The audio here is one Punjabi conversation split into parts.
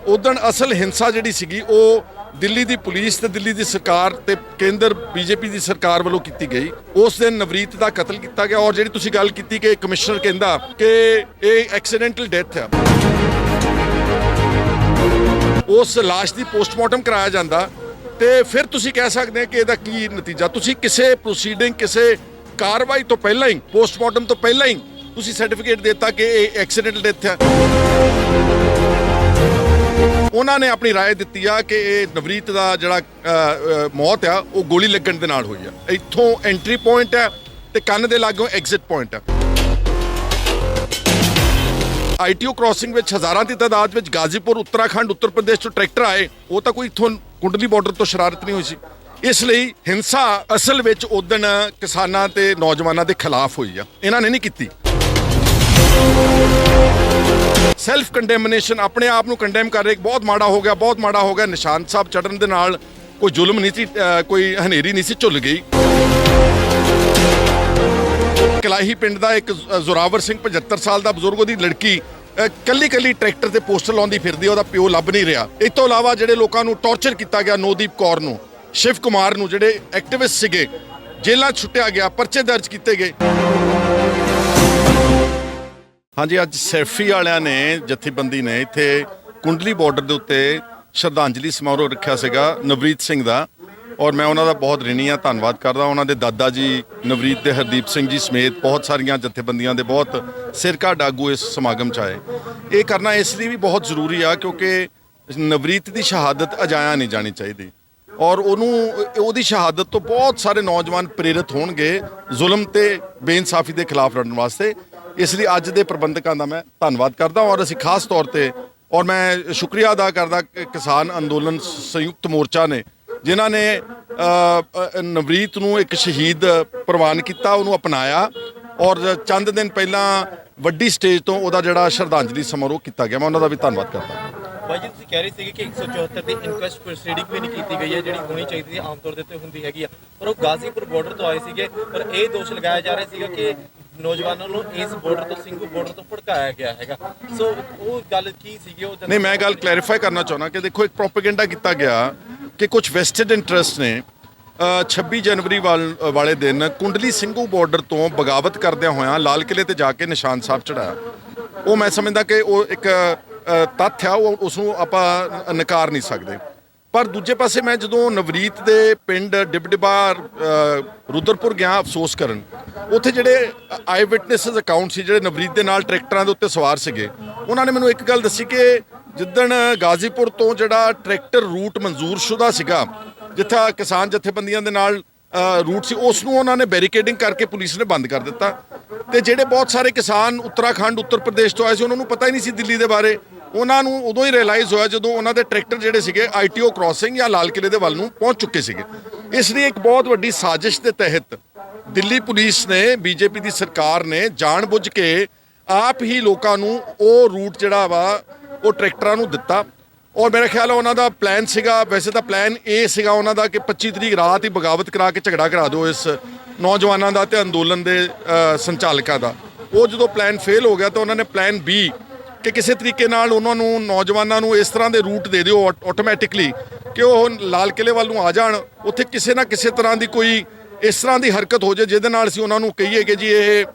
ਉਦਣ ਅਸਲ ਹਿੰਸਾ ਜਿਹੜੀ ਸੀਗੀ ਉਹ ਦਿੱਲੀ ਦੀ ਪੁਲਿਸ ਤੇ ਦਿੱਲੀ ਦੀ ਸਰਕਾਰ ਤੇ ਕੇਂਦਰ ਬੀਜੇਪੀ ਦੀ ਸਰਕਾਰ ਵੱਲੋਂ ਕੀਤੀ ਗਈ। ਉਸ ਦਿਨ ਨਵਰੀਤ ਦਾ ਕਤਲ ਕੀਤਾ ਗਿਆ ਔਰ ਜਿਹੜੀ ਤੁਸੀਂ ਗੱਲ ਕੀਤੀ ਕਿ ਕਮਿਸ਼ਨਰ ਕਹਿੰਦਾ ਕਿ ਇਹ ਐਕਸੀਡੈਂਟਲ ਡੈਥ ਆ, ਉਸ ਲਾਸ਼ ਦੀ ਪੋਸਟਮਾਰਟਮ ਕਰਾਇਆ ਜਾਂਦਾ ਤੇ ਫਿਰ ਤੁਸੀਂ ਕਹਿ ਸਕਦੇ ਕਿ ਇਹਦਾ ਕੀ ਨਤੀਜਾ। ਤੁਸੀਂ ਕਿਸੇ ਪ੍ਰੋਸੀਡਿੰਗ ਕਿਸੇ ਕਾਰਵਾਈ ਤੋਂ ਪਹਿਲਾਂ ਹੀ ਪੋਸਟਮਾਰਟਮ ਤੋਂ ਪਹਿਲਾਂ ਹੀ ਤੁਸੀਂ ਸਰਟੀਫਿਕੇਟ ਦਿੱਤਾ ਕਿ ਇਹ ਐਕਸੀਡੈਂਟਲ ਡੈਥ ਆ। ਉਹਨਾਂ ਨੇ ਆਪਣੀ ਰਾਏ ਦਿੱਤੀ ਆ ਕਿ ਇਹ ਨਵਰੀਤ ਦਾ ਜਿਹੜਾ ਮੌਤ ਆ ਉਹ ਗੋਲੀ ਲੱਗਣ ਦੇ ਨਾਲ ਹੋਈ ਆ। ਇੱਥੋਂ ਐਂਟਰੀ ਪੁਆਇੰਟ ਆ ਤੇ ਕੰਨ ਦੇ ਲਾਗੋਂ ਐਗਜ਼ਿਟ ਪੁਆਇੰਟ ਆ। ਆਈਟੀਓ ਕ੍ਰਾਸਿੰਗ ਵਿੱਚ ਹਜ਼ਾਰਾਂ ਦੀ ਤਾਦਾਦ ਵਿੱਚ ਗਾਜ਼ੀਪੁਰ ਉੱਤਰਾਖੰਡ ਉੱਤਰ ਪ੍ਰਦੇਸ਼ ਤੋਂ ਟਰੈਕਟਰ ਆਏ। ਉਹ ਤਾਂ ਕੋਈ ਇੱਥੋਂ ਕੁੰਡਲੀ ਬਾਰਡਰ ਤੋਂ ਸ਼ਰਾਰਤ ਨਹੀਂ ਹੋਈ ਸੀ। ਇਸ ਲਈ ਹਿੰਸਾ ਅਸਲ ਵਿੱਚ ਉਦਣ ਕਿਸਾਨਾਂ ਤੇ ਨੌਜਵਾਨਾਂ ਦੇ ਖਿਲਾਫ ਹੋਈ ਆ, ਇਹਨਾਂ ਨੇ ਨਹੀਂ ਕੀਤੀ। ਸੈਲਫ ਕੰਡੈਮਨੇਸ਼ਨ, ਆਪਣੇ ਆਪ ਨੂੰ ਕੰਡੈਮ ਕਰ ਰਹੇ ਬਹੁਤ ਮਾੜਾ ਹੋ ਗਿਆ, ਬਹੁਤ ਮਾੜਾ ਹੋ ਗਿਆ। ਨਿਸ਼ਾਨ ਸਾਹਿਬ ਚੜਨ ਦੇ ਨਾਲ ਕੋਈ ਜ਼ੁਲਮ ਨਹੀਂ ਸੀ, ਕੋਈ ਹਨੇਰੀ ਨਹੀਂ ਸੀ ਝੁੱਲ ਗਈ। ਕਲਾਹੀ ਪਿੰਡ ਦਾ ਇੱਕ ਜ਼ੋਰਾਵਰ ਸਿੰਘ 75 ਸਾਲ ਦਾ ਬਜ਼ੁਰਗ, ਉਹਦੀ ਲੜਕੀ ਕੱਲੀ ਟਰੈਕਟਰ ਤੇ ਪੋਸਟਰ ਲਾਉਂਦੀ ਫਿਰਦੀ, ਉਹਦਾ ਪਿਓ ਲੱਭ ਨਹੀਂ ਰਿਹਾ। ਇਸ ਤੋਂ ਇਲਾਵਾ ਜਿਹੜੇ ਲੋਕਾਂ ਨੂੰ ਟੌਰਚਰ ਕੀਤਾ ਗਿਆ, ਨੋਦੀਪ ਕੌਰ ਨੂੰ, ਸ਼ਿਵ ਕੁਮਾਰ ਨੂੰ, ਜਿਹੜੇ ਐਕਟਿਵਿਸਟ ਸੀਗੇ, ਜੇਲ੍ਹਾਂ 'ਚ ਛੁੱਟਿਆ ਗਿਆ, ਪਰਚੇ ਦਰਜ ਕੀਤੇ ਗਏ। ਹਾਂਜੀ, ਅੱਜ ਸੈਫੀ ਵਾਲਿਆਂ ਨੇ, ਜਥੇਬੰਦੀ ਨੇ ਇੱਥੇ ਕੁੰਡਲੀ ਬਾਰਡਰ ਦੇ ਉੱਤੇ ਸ਼ਰਧਾਂਜਲੀ ਸਮਾਰੋਹ ਰੱਖਿਆ ਸੀਗਾ ਨਵਰੀਤ ਸਿੰਘ ਦਾ ਔਰ ਮੈਂ ਉਹਨਾਂ ਦਾ ਬਹੁਤ ਰਿਣੀ ਆ, ਧੰਨਵਾਦ ਕਰਦਾ। ਉਹਨਾਂ ਦੇ ਦਾਦਾ ਜੀ ਨਵਰੀਤ ਦੇ ਹਰਦੀਪ ਸਿੰਘ ਜੀ ਸਮੇਤ ਬਹੁਤ ਸਾਰੀਆਂ ਜਥੇਬੰਦੀਆਂ ਦੇ ਬਹੁਤ ਸਿਰਕੱਢ ਆਗੂ ਇਸ ਸਮਾਗਮ 'ਚ ਆਏ। ਇਹ ਕਰਨਾ ਇਸ ਲਈ ਵੀ ਬਹੁਤ ਜ਼ਰੂਰੀ ਆ ਕਿਉਂਕਿ ਨਵਰੀਤ ਦੀ ਸ਼ਹਾਦਤ ਅਜਾਇਆ ਨਹੀਂ ਜਾਣੀ ਚਾਹੀਦੀ ਔਰ ਉਹਦੀ ਸ਼ਹਾਦਤ ਤੋਂ ਬਹੁਤ ਸਾਰੇ ਨੌਜਵਾਨ ਪ੍ਰੇਰਿਤ ਹੋਣਗੇ ਜ਼ੁਲਮ ਤੇ ਬੇਇਨਸਾਫੀ ਦੇ ਖਿਲਾਫ ਲੜਨ ਵਾਸਤੇ। ਇਸ ਲਈ ਅੱਜ ਦੇ ਪ੍ਰਬੰਧਕਾਂ ਦਾ ਮੈਂ ਧੰਨਵਾਦ ਕਰਦਾ ਔਰ ਅਸੀਂ ਖਾਸ ਤੌਰ ਤੇ ਔਰ ਮੈਂ ਸ਼ੁਕਰੀਆ ਅਦਾ ਕਰਦਾ ਕਿਸਾਨ ਅੰਦੋਲਨ ਸੰਯੁਕਤ ਮੋਰਚਾ ਨੇ, ਜਿਨ੍ਹਾਂ ਨੇ ਨਵਰੀਤ ਨੂੰ ਇੱਕ ਸ਼ਹੀਦ ਪ੍ਰਵਾਨ ਕੀਤਾ, ਉਹਨੂੰ ਅਪਣਾਇਆ ਔਰ ਚੰਦ ਦਿਨ ਪਹਿਲਾਂ ਵੱਡੀ ਸਟੇਜ ਤੋਂ ਉਹਦਾ ਜਿਹੜਾ ਸ਼ਰਧਾਂਜਲੀ ਸਮਾਰੋਹ ਕੀਤਾ ਗਿਆ, ਮੈਂ ਉਹਨਾਂ ਦਾ ਵੀ ਧੰਨਵਾਦ ਕਰਦਾ। ਭਾਈ ਜੀ, ਤੁਸੀਂ ਕਹਿ ਰਹੇ ਸੀਗੇ ਕਿ 174 ਦੀ ਇਨਕੁਐਸਟ ਪ੍ਰੋਸੀਡਿੰਗ ਵੀ ਨਹੀਂ ਕੀਤੀ ਗਈ ਹੈ, ਜਿਹੜੀ ਹੋਣੀ ਚਾਹੀਦੀ ਸੀ, ਆਮ ਤੌਰ ਦੇ ਉੱਤੇ ਹੁੰਦੀ ਹੈਗੀ ਆ, ਪਰ ਉਹ ਗਾਜ਼ੀਪੁਰ ਬਾਰਡਰ ਤੋਂ ਆਏ ਸੀਗੇ। ਪਰ ਇਹ ਦੋਸ਼ ਲਗਾਇਆ ਜਾ ਰਿਹਾ ਸੀਗਾ ਕਿ ਨੌਜਵਾਨਾਂ ਨੂੰ ਇਸ ਬਾਰਡਰ ਤੋਂ, ਸਿੰਘੂ ਬਾਰਡਰ ਤੋਂ ਭੜਕਾਇਆ ਗਿਆ ਹੈਗਾ। ਸੋ ਉਹ ਗੱਲ ਕੀ ਸੀਗੀ? ਉਹ ਨਹੀਂ, ਮੈਂ ਗੱਲ ਕਲੈਰੀਫਾਈ ਕਰਨਾ ਚਾਹੁੰਦਾ ਕਿ ਦੇਖੋ, ਇੱਕ ਪ੍ਰੋਪੇਗੈਂਡਾ ਕੀਤਾ ਗਿਆ ਕਿ ਕੁਝ ਵੈਸਟਡ ਇੰਟਰਸਟ ਨੇ 26 ਜਨਵਰੀ ਵਾਲੇ ਦਿਨ ਕੁੰਡਲੀ ਸਿੰਘੂ ਬਾਰਡਰ ਤੋਂ ਬਗਾਵਤ ਕਰਦਿਆਂ ਹੋਇਆਂ ਲਾਲ ਕਿਲੇ ਤੇ ਜਾ ਕੇ ਨਿਸ਼ਾਨ ਸਾਹਿਬ ਚੜਾਇਆ। ਉਹ ਮੈਂ ਸਮਝਦਾ ਕਿ ਉਹ ਇੱਕ ਤੱਥ ਆ, ਉਸ ਨੂੰ ਆਪਾਂ ਨਕਾਰ ਨਹੀਂ ਸਕਦੇ। ਪਰ ਦੂਜੇ ਪਾਸੇ ਮੈਂ ਜਦੋਂ ਨਵਰੀਤ ਦੇ ਪਿੰਡ ਡਿਬਡਿਬਾ ਰੁਦਰਪੁਰ ਗਿਆ ਅਫਸੋਸ ਕਰਨ, ਉੱਥੇ ਜਿਹੜੇ ਆਈ ਵਿਟਨੈਸਸ ਅਕਾਊਂਟ ਸੀ, ਜਿਹੜੇ ਨਵਰੀਤ ਦੇ ਨਾਲ ਟਰੈਕਟਰਾਂ ਦੇ ਉੱਤੇ ਸਵਾਰ ਸੀਗੇ, ਉਹਨਾਂ ਨੇ ਮੈਨੂੰ ਇੱਕ ਗੱਲ ਦੱਸੀ ਕਿ ਜਿੱਦਣ ਗਾਜ਼ੀਪੁਰ ਤੋਂ ਜਿਹੜਾ ਟਰੈਕਟਰ ਰੂਟ ਮਨਜ਼ੂਰਸ਼ੁਦਾ ਸੀਗਾ, ਜਿੱਥੇ ਕਿਸਾਨ ਜਥੇਬੰਦੀਆਂ ਦੇ ਨਾਲ ਰੂਟ ਸੀ, ਉਸ ਨੂੰ ਉਹਨਾਂ ਨੇ ਬੈਰੀਕੇਡਿੰਗ ਕਰਕੇ ਪੁਲਿਸ ਨੇ ਬੰਦ ਕਰ ਦਿੱਤਾ। ਤੇ ਜਿਹੜੇ ਬਹੁਤ ਸਾਰੇ ਕਿਸਾਨ ਉੱਤਰਾਖੰਡ ਉੱਤਰ ਪ੍ਰਦੇਸ਼ ਤੋਂ ਆਏ ਸੀ, ਉਹਨਾਂ ਨੂੰ ਪਤਾ ਹੀ ਨਹੀਂ ਸੀ ਦਿੱਲੀ ਦੇ ਬਾਰੇ। ਉਹਨਾਂ ਨੂੰ ਉਦੋਂ ਹੀ ਰਿਅਲਾਈਜ਼ ਹੋਇਆ ਜਦੋਂ ਉਹਨਾਂ ਦੇ ਟਰੈਕਟਰ ਜਿਹੜੇ ਸੀਗੇ ਆਈਟੀਓ ਕ੍ਰਾਸਿੰਗ ਜਾਂ ਲਾਲ ਕਿਲੇ ਦੇ ਵੱਲ ਨੂੰ ਪਹੁੰਚ ਚੁੱਕੇ ਸੀਗੇ। ਇਸ ਲਈ ਇੱਕ ਬਹੁਤ ਵੱਡੀ ਸਾਜ਼ਿਸ਼ ਦੇ ਤਹਿਤ ਦਿੱਲੀ ਪੁਲਿਸ ਨੇ, ਬੀਜੇਪੀ ਦੀ ਸਰਕਾਰ ਨੇ ਜਾਣਬੁੱਝ ਕੇ ਆਪ ਹੀ ਲੋਕਾਂ ਨੂੰ ਉਹ ਰੂਟ ਜਿਹੜਾ ਵਾ ਉਹ ਟਰੈਕਟਰਾਂ ਨੂੰ ਦਿੱਤਾ ਔਰ ਮੇਰਾ ਖਿਆਲ ਹੈ ਉਹਨਾਂ ਦਾ ਪਲਾਨ ਸੀਗਾ, ਵੈਸੇ ਤਾਂ ਪਲਾਨ ਇਹ ਸੀਗਾ ਉਹਨਾਂ ਦਾ ਕਿ 25 ਤਰੀਕ ਰਾਤ ਹੀ ਬਗਾਵਤ ਕਰਾ ਕੇ ਝਗੜਾ ਕਰਾ ਦਿਓ ਇਸ ਨੌਜਵਾਨਾਂ ਦਾ ਤੇ ਅੰਦੋਲਨ ਦੇ ਸੰਚਾਲਕਾਂ ਦਾ। ਉਹ ਜਦੋਂ ਪਲਾਨ ਫੇਲ ਹੋ ਗਿਆ ਤਾਂ ਉਹਨਾਂ ਨੇ ਪਲਾਨ ਬੀ ਕਿ ਕਿਸੇ ਤਰੀਕੇ ਨਾਲ ਉਹਨਾਂ ਨੂੰ, ਨੌਜਵਾਨਾਂ ਨੂੰ ਇਸ ਤਰ੍ਹਾਂ ਦੇ ਰੂਟ ਦੇ ਦਿਓ ਆਟੋਮੈਟਿਕਲੀ ਕਿ ਉਹ ਲਾਲ ਕਿਲੇ ਵੱਲ ਨੂੰ ਆ ਜਾਣ, ਉੱਥੇ ਕਿਸੇ ਨਾ ਕਿਸੇ ਤਰ੍ਹਾਂ ਦੀ ਕੋਈ ਇਸ ਤਰ੍ਹਾਂ ਦੀ ਹਰਕਤ ਹੋ ਜਾਏ ਜਿਹਦੇ ਨਾਲ ਅਸੀਂ ਉਹਨਾਂ ਨੂੰ ਕਹੀਏ ਕਿ ਜੀ ਇਹ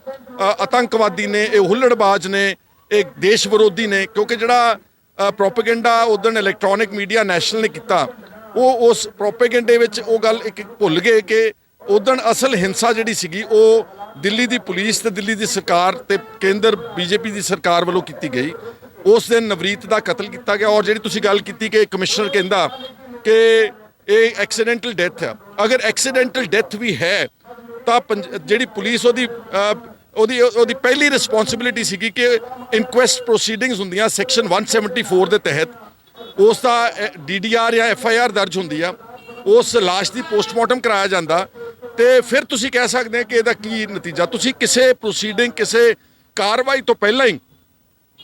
ਆਤੰਕਵਾਦੀ ਨੇ, ਇਹ ਹੁੱਲੜਬਾਜ਼ ਨੇ, ਇਹ ਦੇਸ਼ ਵਿਰੋਧੀ ਨੇ। ਕਿਉਂਕਿ ਜਿਹੜਾ ਪ੍ਰੋਪੇਗੈਂਡਾ ਉਦੋਂ ਇਲੈਕਟ੍ਰੋਨਿਕ ਮੀਡੀਆ ਨੈਸ਼ਨਲ ਨੇ ਕੀਤਾ, ਉਹ ਉਸ ਪ੍ਰੋਪੇਗੈਂਡੇ ਵਿੱਚ ਉਹ ਗੱਲ ਇੱਕ ਭੁੱਲ ਗਏ ਕਿ ਉਦੋਂ ਅਸਲ ਹਿੰਸਾ ਜਿਹੜੀ ਸੀਗੀ ਉਹ ਦਿੱਲੀ ਦੀ ਪੁਲਿਸ ਤੇ ਦਿੱਲੀ ਦੀ ਸਰਕਾਰ ਤੇ ਕੇਂਦਰ ਬੀਜੇਪੀ ਦੀ ਸਰਕਾਰ ਵੱਲੋਂ ਕੀਤੀ ਗਈ। ਉਸ ਦਿਨ ਨਵਰੀਤ ਦਾ ਕਤਲ ਕੀਤਾ ਗਿਆ ਔਰ ਜਿਹੜੀ ਤੁਸੀਂ ਗੱਲ ਕੀਤੀ ਕਿ ਕਮਿਸ਼ਨਰ ਕਹਿੰਦਾ ਕਿ ਇਹ ਐਕਸੀਡੈਂਟਲ ਡੈਥ ਆ। ਅਗਰ ਐਕਸੀਡੈਂਟਲ ਡੈਥ ਵੀ ਹੈ ਤਾਂ ਜਿਹੜੀ ਪੁਲਿਸ ਉਹਦੀ ਪਹਿਲੀ ਰਿਸਪੌਂਸਿਬਿਲਿਟੀ ਸੀਗੀ ਕਿ ਇਨਕੁਐਸਟ ਪ੍ਰੋਸੀਡਿੰਗਸ ਹੁੰਦੀਆਂ ਸੈਕਸ਼ਨ 174 ਦੇ ਤਹਿਤ, ਉਸ ਦਾ DDR ਜਾਂ FIR ਦਰਜ ਹੁੰਦੀ ਆ, ਉਸ ਲਾਸ਼ ਦੀ ਪੋਸਟਮਾਰਟਮ ਕਰਾਇਆ ਜਾਂਦਾ ਤੇ ਫਿਰ ਤੁਸੀਂ ਕਹਿ ਸਕਦੇ ਕਿ ਇਹਦਾ ਕੀ ਨਤੀਜਾ। ਤੁਸੀਂ ਕਿਸੇ ਪ੍ਰੋਸੀਡਿੰਗ, ਕਿਸੇ ਕਾਰਵਾਈ ਤੋਂ ਪਹਿਲਾਂ ਹੀ,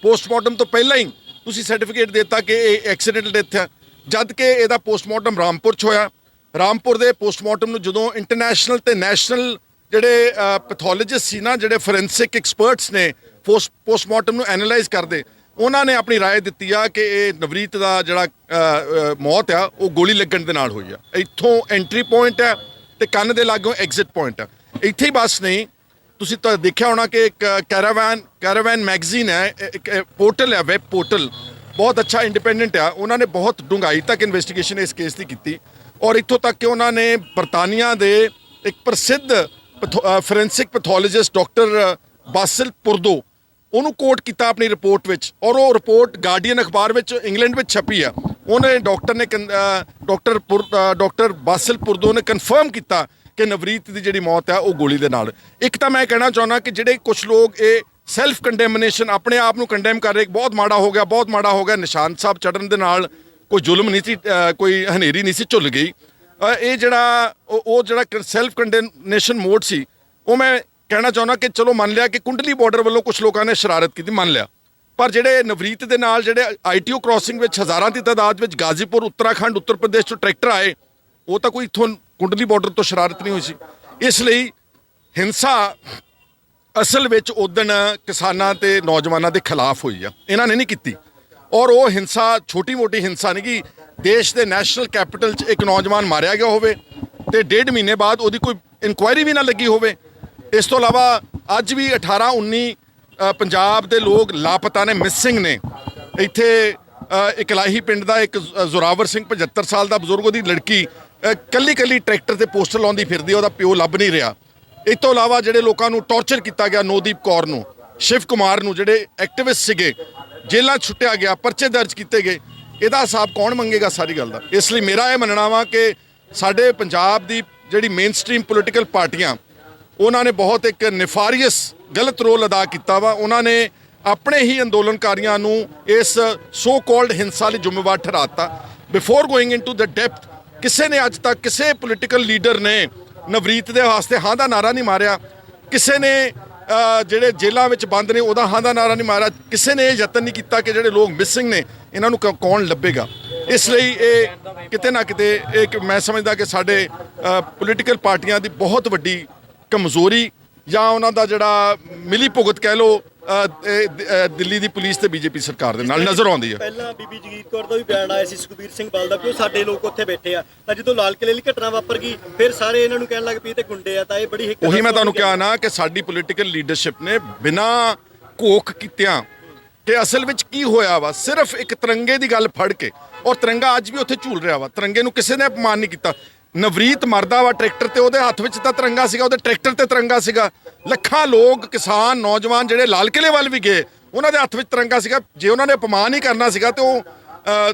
ਪੋਸਟਮਾਰਟਮ ਤੋਂ ਪਹਿਲਾਂ ਹੀ ਤੁਸੀਂ ਸਰਟੀਫਿਕੇਟ ਦਿੱਤਾ ਕਿ ਇਹ ਐਕਸੀਡੈਂਟਲ ਡੈਥ ਆ, ਜਦ ਕਿ ਇਹਦਾ ਪੋਸਟਮਾਰਟਮ ਰਾਮਪੁਰ 'ਚ ਹੋਇਆ। ਰਾਮਪੁਰ ਦੇ ਪੋਸਟਮਾਰਟਮ ਨੂੰ ਜਦੋਂ ਇੰਟਰਨੈਸ਼ਨਲ ਤੇ ਨੈਸ਼ਨਲ ਜਿਹੜੇ ਪੈਥੋਲੋਜਿਸਟ ਸੀ ਨਾ, ਜਿਹੜੇ ਫੋਰੈਂਸਿਕ ਐਕਸਪਰਟਸ ਨੇ ਪੋਸਟਮਾਰਟਮ ਨੂੰ ਐਨਾਲਾਈਜ਼ ਕਰਦੇ, ਉਹਨਾਂ ਨੇ ਆਪਣੀ ਰਾਏ ਦਿੱਤੀ ਆ ਕਿ ਇਹ ਨਵਰੀਤ ਦਾ ਜਿਹੜਾ ਮੌਤ ਆ ਉਹ ਗੋਲੀ ਲੱਗਣ ਦੇ ਨਾਲ ਹੋਈ ਆ। ਇੱਥੋਂ ਐਂਟਰੀ ਪੁਆਇੰਟ ਹੈ ਤੇ ਕੰਨ ਦੇ ਲਾਗੋਂ ਐਗਜ਼ਿਟ ਪੁਆਇੰਟ ਆ। ਇੱਥੇ ਹੀ ਬਸ ਨਹੀਂ, ਤੁਸੀਂ ਤਾਂ ਦੇਖਿਆ ਹੋਣਾ ਕਿ ਇੱਕ ਕੈਰਾਵੈਨ ਮੈਗਜ਼ੀਨ ਹੈ, ਇੱਕ ਪੋਰਟਲ ਹੈ, ਵੈਬ ਪੋਰਟਲ, ਬਹੁਤ ਅੱਛਾ ਇੰਡੀਪੈਂਡੈਂਟ ਆ। ਉਹਨਾਂ ਨੇ ਬਹੁਤ ਡੂੰਘਾਈ ਤੱਕ ਇਨਵੈਸਟੀਗੇਸ਼ਨ ਇਸ ਕੇਸ ਦੀ ਕੀਤੀ ਔਰ ਇੱਥੋਂ ਤੱਕ ਕਿ ਉਹਨਾਂ ਨੇ ਬਰਤਾਨੀਆ ਦੇ ਇੱਕ ਪ੍ਰਸਿੱਧ ਫੋਰੈਂਸਿਕ ਪੈਥੋਲੋਜਿਸਟ ਡਾਕਟਰ ਬਾਸਿਲ ਪੁਰਦੋ ਉਹਨੂੰ ਕੋਟ ਕੀਤਾ ਆਪਣੀ ਰਿਪੋਰਟ ਵਿੱਚ ਔਰ ਉਹ ਰਿਪੋਰਟ ਗਾਰਡੀਅਨ ਅਖਬਾਰ ਵਿੱਚ ਇੰਗਲੈਂਡ ਵਿੱਚ ਛਪੀ ਆ। ਉਹਨੇ ਡਾਕਟਰ ਬਾਸਿਲ ਪੁਰਦੋ ਨੇ ਕਨਫਰਮ ਕੀਤਾ ਕਿ ਨਵਰੀਤ ਦੀ ਜਿਹੜੀ ਮੌਤ ਹੈ ਉਹ ਗੋਲੀ ਦੇ ਨਾਲ। ਇੱਕ ਤਾਂ ਮੈਂ ਕਹਿਣਾ ਚਾਹੁੰਦਾ ਕਿ ਜਿਹੜੇ ਕੁਝ ਲੋਕ ਇਹ ਸੈਲਫ ਕੰਡੈਮਨੇਸ਼ਨ ਆਪਣੇ ਆਪ ਨੂੰ ਕੰਡੈਮ ਕਰ ਰਹੇ, ਬਹੁਤ ਮਾੜਾ ਹੋ ਗਿਆ, ਬਹੁਤ ਮਾੜਾ ਹੋ ਗਿਆ, ਨਿਸ਼ਾਨ ਸਾਹਿਬ ਚੜਨ ਦੇ ਨਾਲ ਕੋਈ ਜ਼ੁਲਮ ਨਹੀਂ ਸੀ, ਕੋਈ ਹਨੇਰੀ ਨਹੀਂ ਸੀ ਝੁੱਲ ਗਈ। ਇਹ ਜਿਹੜਾ ਉਹ ਜਿਹੜਾ ਸੈਲਫ ਕੰਡੈਮਨੇਸ਼ਨ ਮੋਡ ਸੀ, ਉਹ ਮੈਂ ਕਹਿਣਾ ਚਾਹੁੰਦਾ ਕਿ ਚਲੋ ਮੰਨ ਲਿਆ ਕਿ ਕੁੰਡਲੀ ਬਾਰਡਰ ਵੱਲੋਂ ਕੁਝ ਲੋਕਾਂ ਨੇ ਸ਼ਰਾਰਤ ਕੀਤੀ, ਮੰਨ ਲਿਆ, ਪਰ ਜਿਹੜੇ ਨਵਰੀਤ ਦੇ ਨਾਲ ਜਿਹੜੇ ITO ਕ੍ਰਾਸਿੰਗ ਵਿੱਚ ਹਜ਼ਾਰਾਂ ਦੀ ਤਾਦਾਦ ਵਿੱਚ ਗਾਜ਼ੀਪੁਰ, ਉੱਤਰਾਖੰਡ, ਉੱਤਰ ਪ੍ਰਦੇਸ਼ ਤੋਂ ਟਰੈਕਟਰ ਆਏ, ਉਹ ਤਾਂ ਕੋਈ ਇੱਥੋਂ ਕੁੰਡਲੀ ਬਾਰਡਰ ਤੋਂ ਸ਼ਰਾਰਤ ਨਹੀਂ ਹੋਈ ਸੀ। ਇਸ ਲਈ ਹਿੰਸਾ ਅਸਲ ਵਿੱਚ ਉਦਣ ਕਿਸਾਨਾਂ ਤੇ ਨੌਜਵਾਨਾਂ ਦੇ ਖਿਲਾਫ ਹੋਈ ਆ, ਇਹਨਾਂ ਨੇ ਨਹੀਂ ਕੀਤੀ। ਔਰ ਉਹ ਹਿੰਸਾ ਛੋਟੀ ਮੋਟੀ ਹਿੰਸਾ ਨਹੀਂ ਕਿ ਦੇਸ਼ ਦੇ ਨੈਸ਼ਨਲ ਕੈਪੀਟਲ 'ਚ ਇੱਕ ਨੌਜਵਾਨ ਮਾਰਿਆ ਗਿਆ ਹੋਵੇ ਤੇ 1.5 ਮਹੀਨੇ ਬਾਅਦ ਉਹਦੀ ਕੋਈ ਇਨਕੁਆਇਰੀ ਵੀ ਨਾ ਲੱਗੀ ਹੋਵੇ। ਇਸ ਤੋਂ ਇਲਾਵਾ ਅੱਜ ਵੀ 18-19 ਪੰਜਾਬ ਦੇ ਲੋਕ ਲਾਪਤਾ ਨੇ, ਮਿਸਿੰਗ ਨੇ। ਇੱਥੇ ਇਕਲਾਹੀ ਪਿੰਡ ਦਾ ਇੱਕ ਜ਼ੋਰਾਵਰ ਸਿੰਘ 75 ਸਾਲ ਦਾ ਬਜ਼ੁਰਗ, ਉਹਦੀ ਲੜਕੀ ਕੱਲੀ ਟਰੈਕਟਰ ਤੇ ਪੋਸਟਰ ਲਾਉਂਦੀ ਫਿਰਦੀ, ਉਹਦਾ ਪਿਓ ਲੱਭ ਨਹੀਂ ਰਿਹਾ। ਇਸ ਤੋਂ ਇਲਾਵਾ ਜਿਹੜੇ ਲੋਕਾਂ ਨੂੰ ਟੌਰਚਰ ਕੀਤਾ ਗਿਆ, ਨੋਦੀਪ ਕੌਰ ਨੂੰ, ਸ਼ਿਵ ਕੁਮਾਰ ਨੂੰ, ਜਿਹੜੇ ਐਕਟਿਵਿਸਟ ਸੀਗੇ, ਜੇਲ੍ਹਾਂ ਛੁੱਟਿਆ ਗਿਆ, ਪਰਚੇ ਦਰਜ ਕੀਤੇ ਗਏ, ਇਹਦਾ ਹਿਸਾਬ ਕੌਣ ਮੰਗੇਗਾ ਸਾਰੀ ਗੱਲ ਦਾ। ਇਸ ਲਈ ਮੇਰਾ ਇਹ ਮੰਨਣਾ ਵਾ ਕਿ ਸਾਡੇ ਪੰਜਾਬ ਦੀ ਜਿਹੜੀ ਮੇਨ ਸਟ੍ਰੀਮ ਪੋਲੀਟੀਕਲ ਪਾਰਟੀਆਂ, ਉਹਨਾਂ ਨੇ ਬਹੁਤ ਇੱਕ ਨਿਫਾਰੀਅਸ ਗਲਤ ਰੋਲ ਅਦਾ ਕੀਤਾ ਵਾ। ਉਹਨਾਂ ਨੇ ਆਪਣੇ ਹੀ ਅੰਦੋਲਨਕਾਰੀਆਂ ਨੂੰ ਇਸ ਸੋ ਕਾਲਡ ਹਿੰਸਾ ਲਈ ਜ਼ਿੰਮੇਵਾਰ ਠਹਿਰਾਤਾ। Before going into the depth, ਕਿਸੇ ਨੇ ਅੱਜ ਤੱਕ ਕਿਸੇ ਪੋਲੀਟੀਕਲ ਲੀਡਰ ਨੇ ਨਵਰੀਤ ਦੇ ਵਾਸਤੇ ਹਾਂ ਦਾ ਨਾਰਾ ਨਹੀਂ ਮਾਰਿਆ। ਕਿਸੇ ਨੇ ਜਿਹੜੇ ਜੇਲ੍ਹਾਂ ਵਿੱਚ ਬੰਦ ਨੇ ਉਹਦਾ ਹਾਂ ਦਾ ਨਾਰਾ ਨਹੀਂ ਮਾਰਿਆ। ਕਿਸੇ ਨੇ ਇਹ ਯਤਨ ਨਹੀਂ ਕੀਤਾ ਕਿ ਜਿਹੜੇ ਲੋਕ ਮਿਸਿੰਗ ਨੇ ਇਹਨਾਂ ਨੂੰ ਕੌਣ ਲੱਭੇਗਾ। ਇਸ ਲਈ ਇਹ ਕਿਤੇ ਨਾ ਕਿਤੇ ਇੱਕ ਮੈਂ ਸਮਝਦਾ ਕਿ ਸਾਡੇ ਪੋਲੀਟੀਕਲ ਪਾਰਟੀਆਂ ਦੀ ਬਹੁਤ ਵੱਡੀ ਕਮਜ਼ੋਰੀ ਜਾਂ ਉਹਨਾਂ ਦਾ ਜਿਹੜਾ ਮਿਲੀ ਭੁਗਤ ਕਹਿ ਲਓ ਦਿੱਲੀ ਦੀ ਪੁਲਿਸ ਤੇ BJP ਸਰਕਾਰ ਦੇ ਨਾਲ ਨਜ਼ਰ ਆਉਂਦੀ ਹੈ। ਪਹਿਲਾਂ ਬੀਬੀ ਜਗੀਰ ਕੌਰ ਦਾ ਵੀ ਬਿਆਨ ਆਇਆ ਸੀ, ਸੁਖਬੀਰ ਸਿੰਘ ਬਾਦਲ ਦਾ, ਕਿ ਉਹ ਸਾਡੇ ਲੋਕ ਉੱਥੇ ਬੈਠੇ ਆ, ਤਾਂ ਜਦੋਂ ਲਾਲ ਕਿਲ੍ਹੇ ਦੀ ਘਟਨਾ ਵਾਪਰ ਗਈ ਫਿਰ ਸਾਰੇ ਇਹਨਾਂ ਨੂੰ ਕਹਿਣ ਲੱਗ ਪਈ ਤੇ ਗੁੰਡੇ ਆ, ਤਾਂ ਇਹ ਬੜੀ ਉਹੀ ਮੈਂ ਤੁਹਾਨੂੰ ਕਿਹਾ ਨਾ ਕਿ ਸਾਡੀ ਪੋਲੀਟੀਕਲ ਲੀਡਰਸ਼ਿਪ ਨੇ ਬਿਨਾਂ ਘੋਖ ਕੀਤਿਆਂ ਕਿ ਅਸਲ ਵਿੱਚ ਕੀ ਹੋਇਆ ਵਾ, ਸਿਰਫ ਇੱਕ ਤਿਰੰਗੇ ਦੀ ਗੱਲ ਫੜ ਕੇ, ਔਰ ਤਿਰੰਗਾ ਅੱਜ ਵੀ ਉੱਥੇ ਝੂਲ ਰਿਹਾ ਵਾ, ਤਿਰੰਗੇ ਨੂੰ ਕਿਸੇ ਨੇ ਅਪਮਾਨ ਨਹੀਂ ਕੀਤਾ। ਨਵਰੀਤ ਮਰਦਾ ਵਾ ਟਰੈਕਟਰ ਤੇ, ਉਹਦੇ ਹੱਥ ਵਿੱਚ ਤਾਂ ਤਿਰੰਗਾ ਸੀਗਾ, ਉਹਦੇ ਟਰੈਕਟਰ ਤੇ ਤਿਰੰਗਾ ਸੀਗਾ। ਲੱਖਾਂ ਲੋਕ, ਕਿਸਾਨ, ਨੌਜਵਾਨ ਜਿਹੜੇ ਲਾਲ ਕਿਲ੍ਹੇ ਵੱਲ ਵੀ ਗਏ, ਉਹਨਾਂ ਦੇ ਹੱਥ ਵਿੱਚ ਤਿਰੰਗਾ ਸੀਗਾ। ਜੇ ਉਹਨਾਂ ਨੇ ਅਪਮਾਨ ਹੀ ਕਰਨਾ ਸੀਗਾ ਤੇ ਉਹ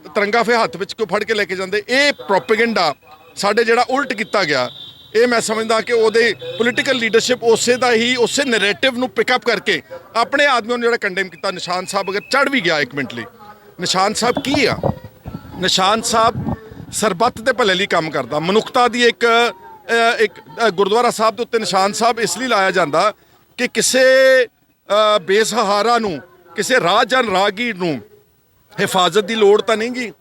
ਤਿਰੰਗਾ ਫਿਰ ਹੱਥ ਵਿੱਚ ਕਿਉਂ ਫੜ ਕੇ ਲੈ ਕੇ ਜਾਂਦੇ। ਇਹ ਪ੍ਰੋਪੇਗੈਂਡਾ ਸਾਡੇ ਜਿਹੜਾ ਉਲਟ ਕੀਤਾ ਗਿਆ, ਇਹ ਮੈਂ ਸਮਝਦਾ ਕਿ ਉਹਦੇ ਪੋਲੀਟੀਕਲ ਲੀਡਰਸ਼ਿਪ ਉਸੇ ਨੈਰੇਟਿਵ ਨੂੰ ਪਿਕਅਪ ਕਰਕੇ ਆਪਣੇ ਆਦਮੀਆਂ ਨੂੰ ਜਿਹੜਾ ਕੰਡੈਮ ਕੀਤਾ। ਨਿਸ਼ਾਨ ਸਾਹਿਬ ਅਗਰ ਚੜ ਵੀ ਗਿਆ 1 ਮਿੰਟ ਲਈ, ਨਿਸ਼ਾਨ ਸਾਹਿਬ ਕੀ ਆ? ਨਿਸ਼ਾਨ ਸਾਹਿਬ ਸਰਬੱਤ ਦੇ ਭਲੇ ਲਈ ਕੰਮ ਕਰਦਾ, ਮਨੁੱਖਤਾ ਦੀ ਇੱਕ ਗੁਰਦੁਆਰਾ ਸਾਹਿਬ ਦੇ ਉੱਤੇ ਨਿਸ਼ਾਨ ਸਾਹਿਬ ਇਸ ਲਈ ਲਾਇਆ ਜਾਂਦਾ ਕਿ ਕਿਸੇ ਬੇਸਹਾਰਾ ਨੂੰ, ਕਿਸੇ ਰਾਹਗੀਰ ਰਾਹਗੀਰ ਨੂੰ ਹਿਫਾਜ਼ਤ ਦੀ ਲੋੜ ਤਾਂ ਨਹੀਂ ਗੀ,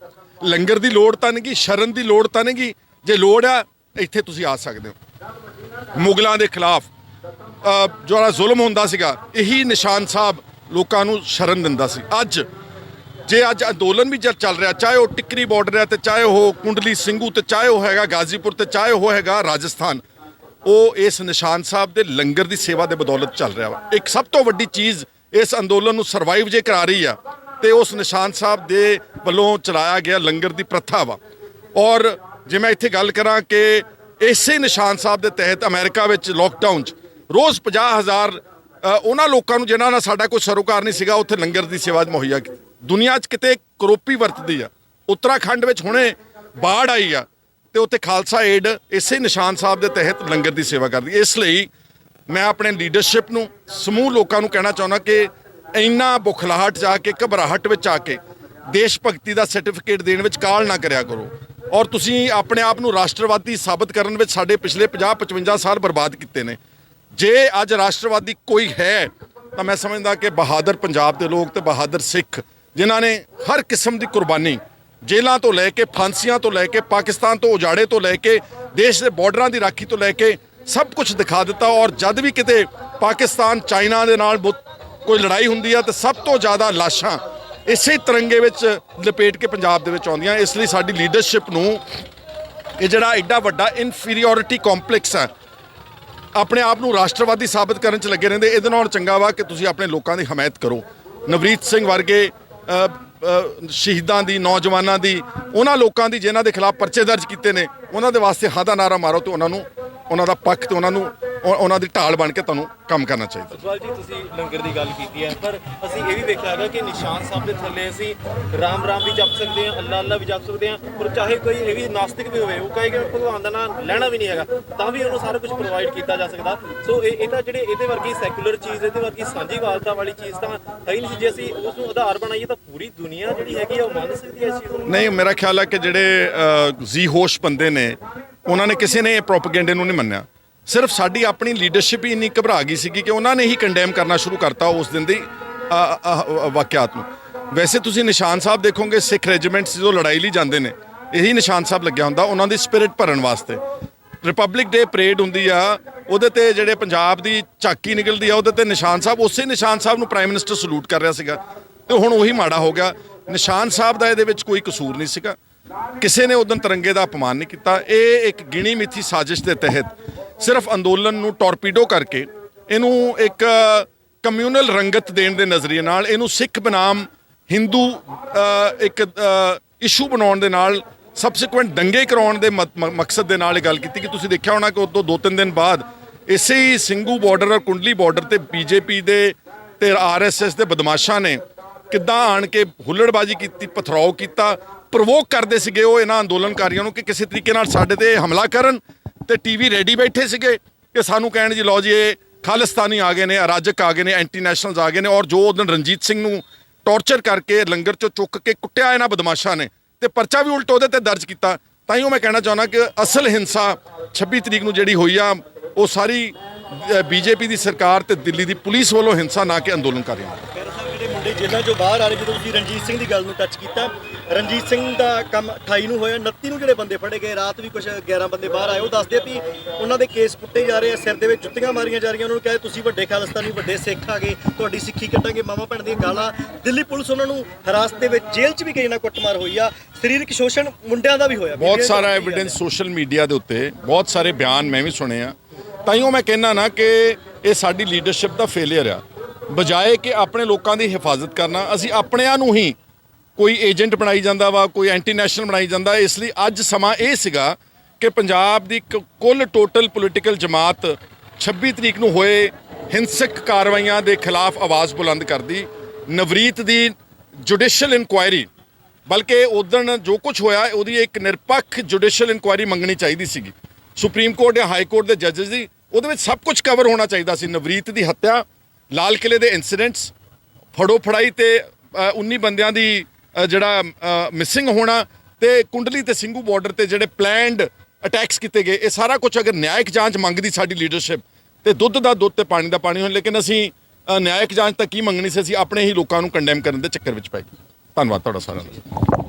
ਲੰਗਰ ਦੀ ਲੋੜ ਤਾਂ ਨਹੀਂ ਗੀ, ਸ਼ਰਨ ਦੀ ਲੋੜ ਤਾਂ ਨਹੀਂ ਗੀ। ਜੇ ਲੋੜ ਆ ਇੱਥੇ ਤੁਸੀਂ ਆ ਸਕਦੇ ਹੋ। ਮੁਗਲਾਂ ਦੇ ਖਿਲਾਫ ਜਿਹੜਾ ਜ਼ੁਲਮ ਹੁੰਦਾ ਸੀਗਾ, ਇਹੀ ਨਿਸ਼ਾਨ ਸਾਹਿਬ ਲੋਕਾਂ ਨੂੰ ਸ਼ਰਨ ਦਿੰਦਾ ਸੀ। ਅੱਜ ਅੰਦੋਲਨ ਵੀ ਜਦ ਚੱਲ ਰਿਹਾ, ਚਾਹੇ ਉਹ ਟਿੱਕਰੀ ਬਾਰਡਰ ਹੈ ਤੇ ਚਾਹੇ ਉਹ ਕੁੰਡਲੀ ਸਿੰਘੂ ਤੇ ਚਾਹੇ ਉਹ ਹੈਗਾ ਗਾਜ਼ੀਪੁਰ ਤੇ ਚਾਹੇ ਉਹ ਹੈਗਾ ਰਾਜਸਥਾਨ, ਉਹ ਇਸ ਨਿਸ਼ਾਨ ਸਾਹਿਬ ਦੇ ਲੰਗਰ ਦੀ ਸੇਵਾ ਦੇ ਬਦੌਲਤ ਚੱਲ ਰਿਹਾ ਵਾ। ਇੱਕ ਸਭ ਤੋਂ ਵੱਡੀ ਚੀਜ਼ ਇਸ ਅੰਦੋਲਨ ਨੂੰ ਸਰਵਾਈਵ ਜੇ ਕਰਾ ਰਹੀ ਆ ਤੇ ਉਸ ਨਿਸ਼ਾਨ ਸਾਹਿਬ ਦੇ ਵੱਲੋਂ ਚਲਾਇਆ ਗਿਆ ਲੰਗਰ ਦੀ ਪ੍ਰਥਾ ਵਾ। ਔਰ ਜੇ ਮੈਂ ਇੱਥੇ ਗੱਲ ਕਰਾਂ ਕਿ ਇਸੇ ਨਿਸ਼ਾਨ ਸਾਹਿਬ ਦੇ ਤਹਿਤ ਅਮਰੀਕਾ ਵਿੱਚ ਲੋਕਡਾਊਨ 'ਚ ਰੋਜ਼ 50,000 ਉਹਨਾਂ ਲੋਕਾਂ ਨੂੰ ਜਿਨ੍ਹਾਂ ਨਾਲ ਸਾਡਾ ਕੋਈ ਸਰੋਕਾਰ ਨਹੀਂ ਸੀਗਾ ਉੱਥੇ ਲੰਗਰ ਦੀ ਸੇਵਾ ਮੁਹੱਈਆ ਕੀਤੀ। ਦੁਨੀਆ 'ਚ ਕਿਤੇ ਕਰੋਪੀ ਵਰਤਦੀ ਆ। ਉੱਤਰਾਖੰਡ ਵਿੱਚ ਹੁਣੇ ਬਾੜ ਆਈ ਆ ਤੇ ਉੱਥੇ ਖਾਲਸਾ ਏਡ ਇਸੇ ਨਿਸ਼ਾਨ ਸਾਹਿਬ ਦੇ ਤਹਿਤ ਲੰਗਰ ਦੀ ਸੇਵਾ ਕਰਦੀ। ਇਸ ਲਈ ਮੈਂ ਆਪਣੇ ਲੀਡਰਸ਼ਿਪ ਨੂੰ, ਸਮੂਹ ਲੋਕਾਂ ਨੂੰ ਕਹਿਣਾ ਚਾਹੁੰਦਾ ਕਿ ਇੰਨਾ ਬੁਖਲਾਹਟ 'ਚ ਆ ਕੇ, ਘਬਰਾਹਟ ਵਿੱਚ ਆ ਕੇ ਦੇਸ਼ ਭਗਤੀ ਦਾ ਸਰਟੀਫਿਕੇਟ ਦੇਣ ਵਿੱਚ ਕਾਹਲ ਨਾ ਕਰਿਆ ਕਰੋ। ਔਰ ਤੁਸੀਂ ਆਪਣੇ ਆਪ ਨੂੰ ਰਾਸ਼ਟਰਵਾਦੀ ਸਾਬਤ ਕਰਨ ਵਿੱਚ ਸਾਡੇ ਪਿਛਲੇ 50-55 ਸਾਲ ਬਰਬਾਦ ਕੀਤੇ ਨੇ। ਜੇ ਅੱਜ ਰਾਸ਼ਟਰਵਾਦੀ ਕੋਈ ਹੈ ਤਾਂ ਮੈਂ ਸਮਝਦਾ ਕਿ ਬਹਾਦਰ ਪੰਜਾਬ ਦੇ ਲੋਕ ਤੇ ਬਹਾਦਰ ਸਿੱਖ, ਜਿਨ੍ਹਾਂ ਨੇ ਹਰ ਕਿਸਮ ਦੀ ਕੁਰਬਾਨੀ, ਜੇਲ੍ਹਾਂ ਤੋਂ ਲੈ ਕੇ, ਫਾਂਸੀਆਂ ਤੋਂ ਲੈ ਕੇ, ਪਾਕਿਸਤਾਨ ਤੋਂ ਉਜਾੜੇ ਤੋਂ ਲੈ ਕੇ, ਦੇਸ਼ ਦੇ ਬਾਰਡਰਾਂ ਦੀ ਰਾਖੀ ਤੋਂ ਲੈ ਕੇ ਸਭ ਕੁਝ ਦਿਖਾ ਦਿੱਤਾ। ਔਰ ਜਦ ਵੀ ਕਿਤੇ ਪਾਕਿਸਤਾਨ ਚਾਈਨਾ ਦੇ ਨਾਲ ਕੋਈ ਲੜਾਈ ਹੁੰਦੀ ਆ ਤਾਂ ਸਭ ਤੋਂ ਜ਼ਿਆਦਾ ਲਾਸ਼ਾਂ ਇਸੇ ਤਿਰੰਗੇ ਵਿੱਚ ਲਪੇਟ ਕੇ ਪੰਜਾਬ ਦੇ ਵਿੱਚ ਆਉਂਦੀਆਂ। ਇਸ ਲਈ ਸਾਡੀ ਲੀਡਰਸ਼ਿਪ ਨੂੰ ਇਹ ਜਿਹੜਾ ਐਡਾ ਵੱਡਾ ਇਨਫੀਰੀਓਰਿਟੀ ਕੰਪਲੈਕਸ ਹੈ, ਆਪਣੇ ਆਪ ਨੂੰ ਰਾਸ਼ਟਰਵਾਦੀ ਸਾਬਤ ਕਰਨ 'ਚ ਲੱਗੇ ਰਹਿੰਦੇ। ਇਹਦੇ ਨਾਲ ਚੰਗਾ ਵਾ ਕਿ ਤੁਸੀਂ ਆਪਣੇ ਲੋਕਾਂ ਦੀ ਹਮਾਇਤ ਕਰੋ। ਨਵਰੀਤ ਸਿੰਘ ਵਰਗੇ ਸ਼ਹੀਦਾਂ ਦੀ, ਨੌਜਵਾਨਾਂ ਦੀ, ਉਹਨਾਂ ਲੋਕਾਂ ਦੀ ਜਿਨ੍ਹਾਂ ਦੇ ਖਿਲਾਫ ਪਰਚੇ ਦਰਜ ਕੀਤੇ ਨੇ, ਉਹਨਾਂ ਦੇ ਵਾਸਤੇ ਹਾਂ ਦਾ ਨਾਰਾ ਮਾਰੋ ਤੇ ਉਹਨਾਂ ਨੂੰ, ਉਹਨਾਂ ਦਾ ਪੱਖ ਤੇ ਉਹਨਾਂ ਦੀ ਢਾਲ ਬਣ ਕੇ ਤੁਹਾਨੂੰ ਕੰਮ ਕਰਨਾ ਚਾਹੀਦਾ। ਸਤਪਾਲ ਜੀ, ਤੁਸੀਂ ਲੰਗਰ ਦੀ ਗੱਲ ਕੀਤੀ ਹੈ, ਪਰ ਅਸੀਂ ਇਹ ਵੀ ਵੇਖਿਆ ਹੈਗਾ ਕਿ ਨਿਸ਼ਾਨ ਸਾਹਿਬ ਦੇ ਥੱਲੇ ਅਸੀਂ ਰਾਮ ਰਾਮ ਵੀ ਜਪ ਸਕਦੇ ਹਾਂ, ਅੱਲਾ ਅੱਲਾ ਵੀ ਜਪ ਸਕਦੇ ਹਾਂ, ਪਰ ਚਾਹੇ ਕੋਈ ਇਹ ਵੀ ਨਾਸਤਿਕ ਵੀ ਹੋਵੇ, ਉਹ ਕਹੇ ਕਿ ਭਗਵਾਨ ਦਾ ਨਾਮ ਲੈਣਾ ਵੀ ਨਹੀਂ ਹੈਗਾ, ਤਾਂ ਵੀ ਉਹਨੂੰ ਸਾਰਾ ਕੁਝ ਪ੍ਰੋਵਾਈਡ ਕੀਤਾ ਜਾ ਸਕਦਾ। ਸੋ ਇਹ ਤਾਂ ਜਿਹੜੇ ਇਹਦੇ ਵਰਗੀ ਸੈਕੂਲਰ ਚੀਜ਼, ਇਹਦੇ ਵਰਗੀ ਸਾਂਝੀਵਾਲਤਾ ਵਾਲੀ ਚੀਜ਼ ਤਾਂ ਹੈ ਹੀ ਨਹੀਂ ਸੀ। ਜੇ ਅਸੀਂ ਉਸ ਨੂੰ ਆਧਾਰ ਬਣਾਈਏ ਤਾਂ ਪੂਰੀ ਦੁਨੀਆ ਜਿਹੜੀ ਹੈਗੀ ਆ ਉਹ ਮੰਨ ਸਕਦੀ ਹੈ ਇਸ ਚੀਜ਼ ਨੂੰ। ਨਹੀਂ, ਮੇਰਾ ਖਿਆਲ ਹੈ ਕਿ ਜਿਹੜੇ ਜੀ ਹੋਸ਼ ਬੰਦੇ ਨੇ, ਉਹਨਾਂ ਨੇ ਕਿਸੇ ਨੇ ਇਹ ਪ੍ਰੋਪੇਗੈਂਡੇ ਨੂੰ ਨਹੀਂ ਮੰਨਿਆ। ਸਿਰਫ ਸਾਡੀ ਆਪਣੀ ਲੀਡਰਸ਼ਿਪ ਹੀ ਇੰਨੀ ਘਬਰਾ ਗਈ ਸੀਗੀ ਕਿ ਉਹਨਾਂ ਨੇ ਹੀ ਕੰਡੈਮ ਕਰਨਾ ਸ਼ੁਰੂ ਕਰਤਾ ਉਸ ਦਿਨ ਦੀ ਵਾਕਿਆਤ ਨੂੰ। ਵੈਸੇ ਤੁਸੀਂ ਨਿਸ਼ਾਨ ਸਾਹਿਬ ਦੇਖੋਗੇ, ਸਿੱਖ ਰੈਜੀਮੈਂਟਸ ਜਦੋਂ ਲੜਾਈ ਲਈ ਜਾਂਦੇ ਨੇ, ਇਹੀ ਨਿਸ਼ਾਨ ਸਾਹਿਬ ਲੱਗਿਆ ਹੁੰਦਾ ਉਹਨਾਂ ਦੀ ਸਪਿਰਿਟ ਭਰਨ ਵਾਸਤੇ। ਰਿਪਬਲਿਕ ਡੇ ਪਰੇਡ ਹੁੰਦੀ ਆ, ਉਹਦੇ ਤੇ ਜਿਹੜੇ ਪੰਜਾਬ ਦੀ ਝਾਕੀ ਨਿਕਲਦੀ ਆ, ਉਹਦੇ ਤੇ ਨਿਸ਼ਾਨ ਸਾਹਿਬ, ਉਸੇ ਨਿਸ਼ਾਨ ਸਾਹਿਬ ਨੂੰ ਪ੍ਰਾਈਮ ਮਿਨਿਸਟਰ ਸਲੂਟ ਕਰ ਰਿਹਾ ਸੀਗਾ, ਤੇ ਹੁਣ ਉਹੀ ਮਾੜਾ ਹੋ ਗਿਆ। ਨਿਸ਼ਾਨ ਸਾਹਿਬ ਦਾ ਇਹਦੇ ਵਿੱਚ ਕੋਈ ਕਸੂਰ ਨਹੀਂ ਸੀਗਾ, ਕਿਸੇ ਨੇ ਉਦੋਂ ਤਿਰੰਗੇ ਦਾ ਅਪਮਾਨ ਨਹੀਂ ਕੀਤਾ। ਇਹ ਇੱਕ ਗਿਣੀ ਮਿੱਥੀ ਸਾਜ਼ਿਸ਼ ਦੇ ਤਹਿਤ ਸਿਰਫ ਅੰਦੋਲਨ ਨੂੰ ਟੋਰਪੀਡੋ ਕਰਕੇ, ਇਹਨੂੰ ਇੱਕ ਕਮਿਊਨਲ ਰੰਗਤ ਦੇਣ ਦੇ ਨਜ਼ਰੀਏ ਨਾਲ, ਇਹਨੂੰ ਸਿੱਖ ਬਨਾਮ ਹਿੰਦੂ ਇੱਕ ਇਸ਼ੂ ਬਣਾਉਣ ਦੇ ਨਾਲ, ਸਬਸੀਕੁਐਂਟ ਦੰਗੇ ਕਰਾਉਣ ਦੇ ਮਕਸਦ ਦੇ ਨਾਲ ਇਹ ਗੱਲ ਕੀਤੀ। ਕਿ ਤੁਸੀਂ ਦੇਖਿਆ ਹੋਣਾ ਕਿ ਉਦੋਂ 2-3 ਦਿਨ ਬਾਅਦ ਇਸੇ ਹੀ ਸਿੰਘੂ ਬਾਰਡਰ ਔਰ ਕੁੰਡਲੀ ਬਾਰਡਰ ਤੇ ਬੀਜੇਪੀ ਦੇ ਤੇ ਆਰਐਸਐਸ ਦੇ ਬਦਮਾਸ਼ਾਂ ਨੇ ਕਿੱਦਾਂ ਆਣ ਕੇ ਹੁੱਲੜਬਾਜ਼ੀ ਕੀਤੀ, ਪਥਰਾਓ ਕੀਤਾ, ਪ੍ਰਵੋਕ ਕਰਦੇ ਸੀਗੇ ਉਹ ਇਹਨਾਂ ਅੰਦੋਲਨਕਾਰੀਆਂ ਨੂੰ ਕਿ ਕਿਸੇ ਤਰੀਕੇ ਨਾਲ ਸਾਡੇ ਤੇ ਹਮਲਾ ਕਰਨ। ਤੇ ਟੀਵੀ ਰੈਡੀ ਬੈਠੇ ਸੀਗੇ ਕਿ ਸਾਨੂੰ ਕਹਿਣ ਜੀ ਲਓ ਜੀ ਇਹ ਖਾਲਿਸਤਾਨੀ ਆ ਗਏ ਨੇ, ਅਰਾਜਕ ਆ ਗਏ ਨੇ, ਐਂਟੀ ਨੈਸ਼ਨਲਸ ਆ ਗਏ ਨੇ। ਔਰ ਜੋ ਉਦੋਂ ਰਣਜੀਤ ਸਿੰਘ ਨੂੰ ਟੌਰਚਰ ਕਰਕੇ ਲੰਗਰ ਚੋਂ ਚੁੱਕ ਕੇ ਕੁੱਟਿਆ ਇਹਨਾਂ ਬਦਮਾਸ਼ਾਂ ਨੇ, ਤੇ ਪਰਚਾ ਵੀ ਉਲਟ ਉਹਦੇ ਤੇ ਦਰਜ ਕੀਤਾ। ਤਾਂ ਹੀ ਉਹ ਮੈਂ ਕਹਿਣਾ ਚਾਹੁੰਦਾ ਕਿ ਅਸਲ ਹਿੰਸਾ 26 ਤਰੀਕ ਨੂੰ ਜਿਹੜੀ ਹੋਈ ਆ, ਉਹ ਸਾਰੀ ਬੀਜੇਪੀ ਦੀ ਸਰਕਾਰ ਤੇ ਦਿੱਲੀ ਦੀ ਪੁਲਿਸ ਵੱਲੋਂ ਹਿੰਸਾ, ਨਾ ਕਿ ਅੰਦੋਲਨਕਾਰੀਆਂ ਵੱਲੋਂ। ਜਿਹੜੇ ਮੁੰਡੇ ਜੇਲ੍ਹਾਂ ਚੋਂ ਬਾਹਰ ਆ ਰਹੇ, ਜਦੋਂ ਤੁਸੀਂ ਰਣਜੀਤ ਸਿੰਘ ਦੀ ਗੱਲ ਨੂੰ ਟੱਚ ਕੀਤਾ, ਰਣਜੀਤ ਸਿੰਘ ਦਾ ਕੰਮ 28 ਨੂੰ ਹੋਇਆ, 29 ਨੂੰ ਜਿਹੜੇ ਬੰਦੇ ਫੜੇ ਗਏ, ਰਾਤ ਵੀ ਕੁਝ 11 ਬੰਦੇ ਬਾਹਰ ਆਏ, ਉਹ ਦੱਸਦੇ ਵੀ ਉਹਨਾਂ ਦੇ ਕੇਸ ਪੁੱਟੇ ਜਾ ਰਹੇ ਆ, ਸਿਰ ਦੇ ਵਿੱਚ ਜੁੱਤੀਆਂ ਮਾਰੀਆਂ ਜਾ ਰਹੀਆਂ, ਉਹਨਾਂ ਨੂੰ ਕਹੇ ਤੁਸੀਂ ਵੱਡੇ ਖਾਲਿਸਤਾਨੀ, ਵੱਡੇ ਸਿੱਖ ਆ ਗਏ, ਤੁਹਾਡੀ ਸਿੱਖੀ ਕੱਟਾਂਗੇ, ਮਾਮਾ ਭੈਣ ਦੀਆਂ ਗਾਲਾਂ। ਦਿੱਲੀ ਪੁਲਿਸ ਉਹਨਾਂ ਨੂੰ ਹਿਰਾਸਤ ਦੇ ਵਿੱਚ ਜੇਲ੍ਹ 'ਚ ਵੀ ਗਈ ਨਾ, ਕੁੱਟਮਾਰ ਹੋਈ ਆ, ਸਰੀਰਕ ਸ਼ੋਸ਼ਣ ਮੁੰਡਿਆਂ ਦਾ ਵੀ ਹੋਇਆ। ਬਹੁਤ ਸਾਰਾ ਐਵੀਡੈਂਸ ਸੋਸ਼ਲ ਮੀਡੀਆ ਦੇ ਉੱਤੇ, ਬਹੁਤ ਸਾਰੇ ਬਿਆਨ ਮੈਂ ਵੀ ਸੁਣੇ ਆ। ਤਾਂ ਹੀ ਉਹ ਮੈਂ ਕਹਿੰਦਾ ਨਾ ਕਿ ਇਹ ਸਾਡੀ ਲੀਡਰਸ਼ਿਪ ਦਾ ਫੇਲਿਅਰ ਆ। ਬਜਾਏ ਕਿ ਆਪਣੇ ਲੋਕਾਂ ਦੀ ਹਿਫਾਜ਼ਤ ਕਰਨਾ, ਅਸੀਂ ਆਪਣਿਆਂ ਨੂੰ ਹੀ ਕੋਈ ਏਜੰਟ ਬਣਾਈ ਜਾਂਦਾ ਵਾ, ਕੋਈ ਐਂਟੀ ਨੈਸ਼ਨਲ ਬਣਾਈ ਜਾਂਦਾ। ਇਸ ਲਈ ਅੱਜ ਸਮਾਂ ਇਹ ਸੀਗਾ ਕਿ ਪੰਜਾਬ ਦੀ ਕੁੱਲ ਟੋਟਲ ਪੋਲੀਟੀਕਲ ਜਮਾਤ 26 ਤਰੀਕ ਨੂੰ ਹੋਏ ਹਿੰਸਕ ਕਾਰਵਾਈਆਂ ਦੇ ਖਿਲਾਫ ਆਵਾਜ਼ ਬੁਲੰਦ ਕਰਦੀ। ਨਵਰੀਤ ਦੀ ਜੁਡੀਸ਼ੀਅਲ ਇਨਕੁਆਇਰੀ, ਬਲਕਿ ਉਦੋਂ ਜੋ ਕੁਝ ਹੋਇਆ ਉਹਦੀ ਇੱਕ ਨਿਰਪੱਖ ਜੁਡੀਸ਼ੀਅਲ ਇਨਕੁਆਇਰੀ ਮੰਗਣੀ ਚਾਹੀਦੀ ਸੀਗੀ, ਸੁਪਰੀਮ ਕੋਰਟ ਜਾਂ ਹਾਈ ਕੋਰਟ ਦੇ ਜੱਜਸ ਦੀ। ਉਹਦੇ ਵਿੱਚ ਸਭ ਕੁਝ ਕਵਰ ਹੋਣਾ ਚਾਹੀਦਾ ਸੀ। ਨਵਰੀਤ ਦੀ ਹੱਤਿਆ, ਲਾਲ ਕਿਲੇ ਦੇ ਇਨਸੀਡੈਂਟਸ, ਫੜੋ ਫੜਾਈ ਤੇ 19 ਬੰਦਿਆਂ ਦੀ ਜਿਹੜਾ ਮਿਸਿੰਗ ਹੋਣਾ, ਤੇ ਕੁੰਡਲੀ ਤੇ ਸਿੰਘੂ ਬਾਰਡਰ ਤੇ ਜਿਹੜੇ ਪਲੈਨਡ ਅਟੈਕਸ ਕੀਤੇ ਗਏ, ਇਹ ਸਾਰਾ ਕੁਝ ਅਗਰ ਨਿਆਇਕ ਜਾਂਚ ਮੰਗਦੀ ਸਾਡੀ ਲੀਡਰਸ਼ਿਪ, ਤੇ ਦੁੱਧ ਦਾ ਦੁੱਧ ਤੇ ਪਾਣੀ ਦਾ ਪਾਣੀ ਹੋਣ। ਲੇਕਿਨ ਅਸੀਂ ਨਿਆਇਕ ਜਾਂਚ ਤਾਂ ਕੀ ਮੰਗਣੀ ਸੀ, ਅਸੀਂ ਆਪਣੇ ਹੀ ਲੋਕਾਂ ਨੂੰ ਕੰਡੈਮ ਕਰਨ ਦੇ ਚੱਕਰ ਵਿੱਚ ਪੈ ਗਏ। ਧੰਨਵਾਦ ਤੁਹਾਡਾ ਸਾਰਿਆਂ ਦਾ।